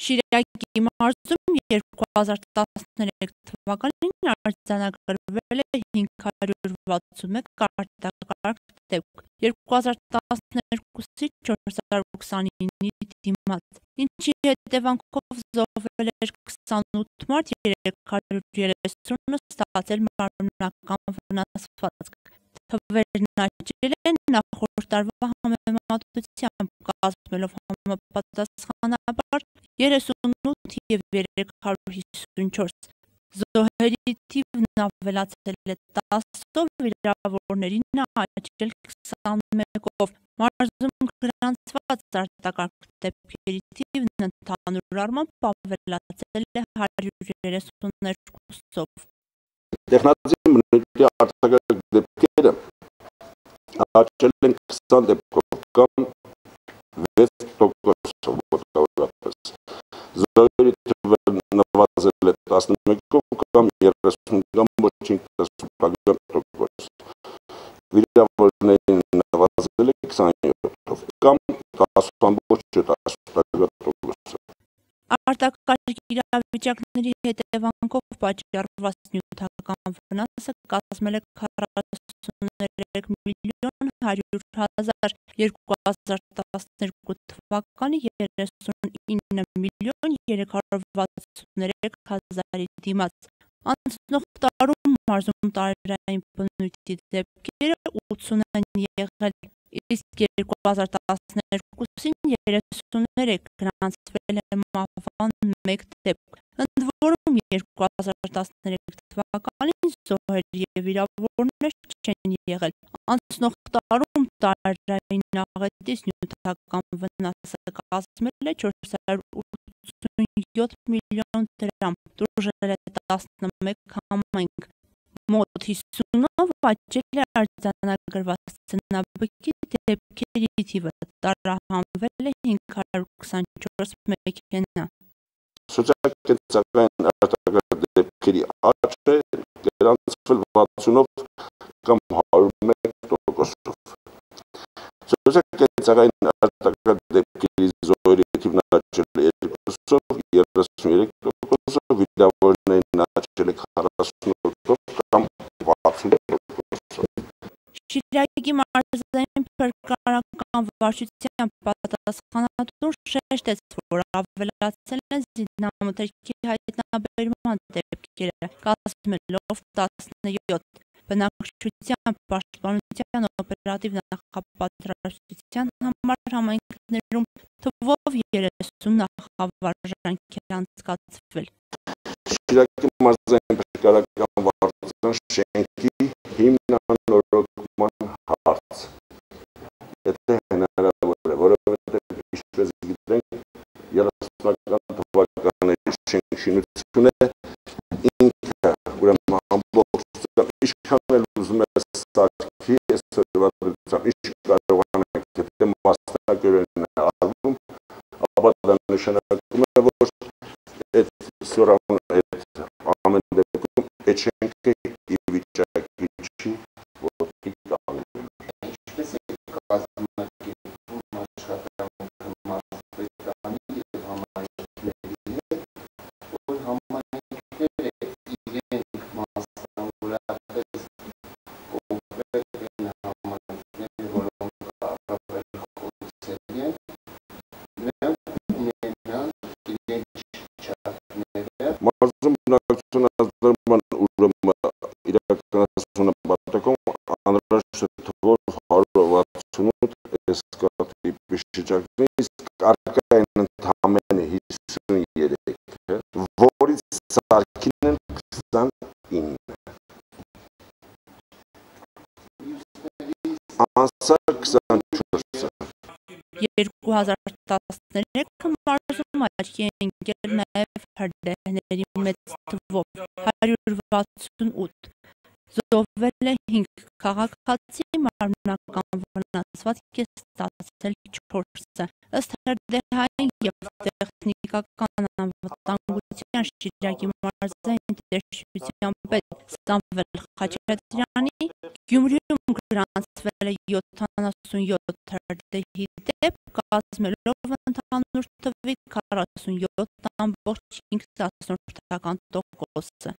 Շիրակի մարզում 2013 թվականին արձանագրվել է 561 արտակարգ դեպք, 2012-ի 429-ի դիմաց, ինչի հետևանքով զոհվել էր 28 մարդ, 330-ը ստացել մարմնական վնասվածք։ Թվերն աճել են նախորդ տարվա համեմատությամբ, կազմելով համապատասխանաբար 38 և 354։ Զոհերի թիվն ավելացել է 10-ով, վիրավորներին աճել 21-ով։ Մարզում գրանցված արտակարգ դեպքերի թիվն ընդհանուր առմամբ ավելացել է 132-ով։ Տեխնազի բնույթի արտակարգ դեպքերը աճել են 20 դեպքով կամ 6%-ով մոտավորապես։ Զոհերի թիվը նվազել է 11-ով կամ 30.5%։ Վիրավորներին նվազել է 27-ով կամ 10.7%։ Արտակարգ իրավիճակների հետևանքով պատճառված նյութական վնասը կազմել է 43 միլիոն 100,000, 2012 թվականի 39 միլիոն 363,000-ի դիմաց։ Անցնող տարում մարզում տարերային բնույթի դեպքերը 80 են եղել, իսկ 2012-ին 33 գրանցվել է մահվան 1 դեպք։ Ընդ որում 2013 թվականին զոհեր և վիրավորներ չեն եղել։ Անցնող տարում տարերային աղետից նյութական վնասը կազմել է 487 միլիոն դրամ, տուժել է 11 համայնք, մոտ 50-ով աճել է արձանագրված ձնաբքի դեպքերի թիվը, տարհանվել է 524 մեքենա։ Սոցիալ-կենսական արտակարգ դեպքերի աճը գրանցվել 60-ով կամ 101%-ով։ Սոցիալ-կենսական արտակարգ դեպքերի զոհերի թիվն աճել է 2%-ով, 33%-ով, վիրավորներին աճել է 48%-ով կամ 60%-ով։ Շիրակի մարզային փրկարարական վարչության պատասխանատուն շեշտեց, որ ավելացել են զինամթերքի հայտնաբերման դեպքերը, կազմելով 17, բնակչության պաշտպանության օպերատիվ նախապատրաստության համար համայնքներում թվով 30 նախավարժանք է անցկացվել։ Շիրակի մարզային փրկարարական վարչության շենքի հիմնանորոգման հարց։ Եթե հնարավոր է, որովհետև ինչպես գիտենք, 30-ական թվականների շենք շինությունը ինքը ուրեմն ամբողջ ինչքան էլ ուզում է սարքի այսօրվա դրությամբ, ինչ կարողանանք, եթե մասնակերորեն է արվում, ապա դա նշանակում է, որ այդ սորավուն ամեն դեպքում այդ շենքը ի վիճակի չի ոտքի տանել։ Ինչպես է կազմակերպվում աշխատանքը մարզպետարանի և համայնքների հետ, որ համայնքները իրենք մասնավորապես կոնկրետ են համայնքները, որոնք առավել խոցելի են, նրանք ունենան իրենց չափները։ Մարզում բնակչության ազդարման ուրեմն իրականացումը պատկերում անհրաժեշտ է թվով 168 էսկատիպի շրջակներում, իսկ առկա են ընդամենը 53, որից սարքին են 29։ Անսար 24-ը։ 2013 մարզում աչքի է ընկել նաև հրդեհների մեծ թվով 168, զոհվել է 5 քաղաքացի, մարմնական վնասվածք է ստացել 4-ը։ Ըստ հրդեհային և տեխնիկական անվտանգության Շիրակի մարզային տեսչության պետ Սամվել Խաչատրյանի, Գյումրիում գրանցվել է 77 հրդեհի դեպք, կազմելով ընդհանուր թվի 47.5%-ը։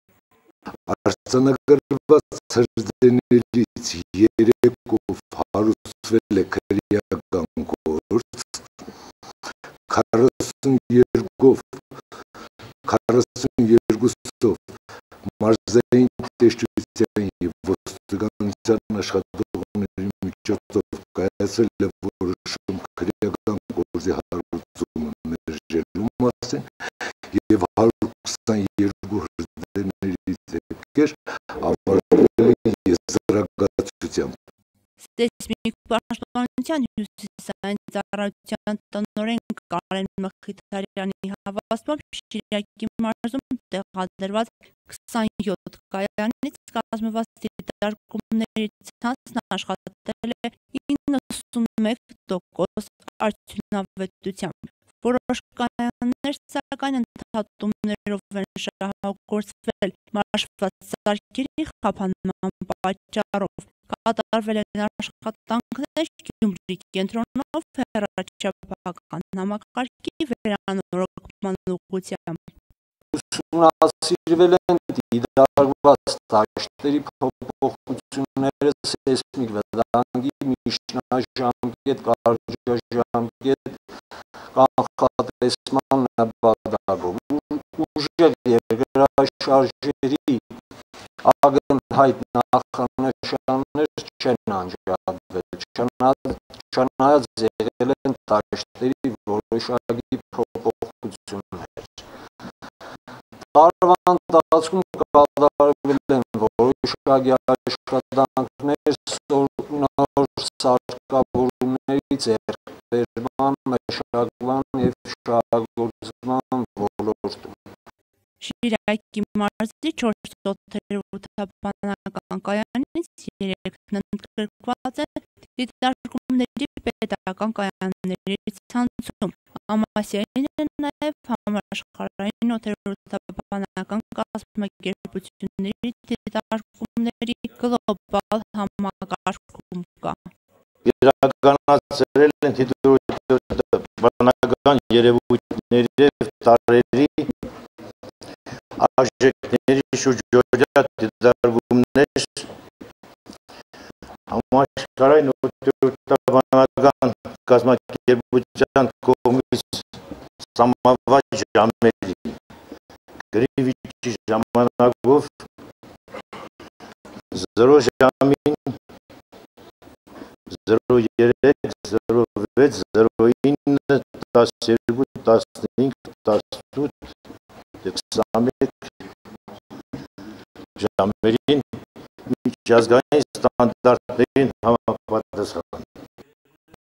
Արձանագրված սրդեներից երեքով հարուցվել է քրեական գործ, 42-ով մարզային տեսչության և ոստիկանության աշխատողների միջոցով կայացել է որոշում քրեական գործի հարուցումը մերժելու մասին և 122 հրդեհների դեպքեր ավարտվել են եզրակացությամբ։ Սեյսմիկ պաշտպանության հյուսիսային ծառայության տնօրեն Կարեն Մխիթարյանի հավաստմամբ Շիրակի մարզում տեղադրված 27 կայանից կազմված դիտարկումների ցանցն աշխատել է 91% արդյունավետությամբ։ Որոշ կայաններ սակայն ընդհատումներով են շահագործվել մաշված սարքերի խափանման պատճառով։ Կատարվել են աշխատանքներ Գյումրի կենտրոնով հեռաչափական համակարգի վերանորոգման ուղղությամբ։ Ուսումնասիրվել են դիտարկված դաշտերի փոփոխությունները սեյսմիկ վտանգի միջնաժամկետ, կարճաժամկետ կանխատեսման նպատակով ուժեղ երկրաշարժերի ակնհայտ նախանշաններ չեն անջատվել, չնայած եղել են դաշտերի որոշակի փոփոխություններ։ Տարվա ընթացքում կատարվել են որոշակի աշխատանքներ նոր սարքավորումների ձեռքբերման, մշակման և շահագործման ոլորտում։ Շիրակի մարզի 4 օդերոթաբանական կայանից 3-ն ընդգրկված են դիտարկումների պետական կայանների ցանցում։ Ամասիային են նաև համաշխարհային օդերոթաբանական կազմակերպությունների դիտարկումների գլոբալ համակարգում կա։ Իրականացրել են հիդրոթերապևտաբանական երևույթների և տարրերի արժեքների շուրջօրյա դիտարկումներ, համաշխարհային օդերոթաբանական կազմակերպության կողմից սահմանված ժամերի գրինվիչի ժամանակով 0 ժամին 03:06:09 12 15 18 21 ժամերին միջազգային ստանդարտներին համապատասխան։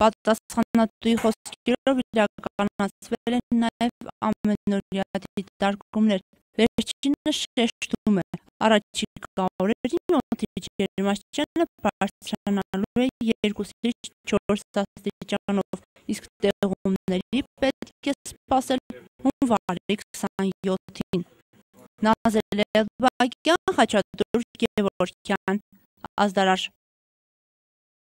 Պատասխանատուի խոսքերով իրականացվել են նաև ամենօրյա դիտարկումներ։ Վերջինը շեշտում է, առաջիկա օրերին օդի ջերմաստիճանը բարձրանալու է 2-4 աստիճանով, իսկ տեղումների պետք է սպասել հունվարի 27-ին։ Նազել Էլբակյան, Խաչատուր Գևորգյան, Ազդարար։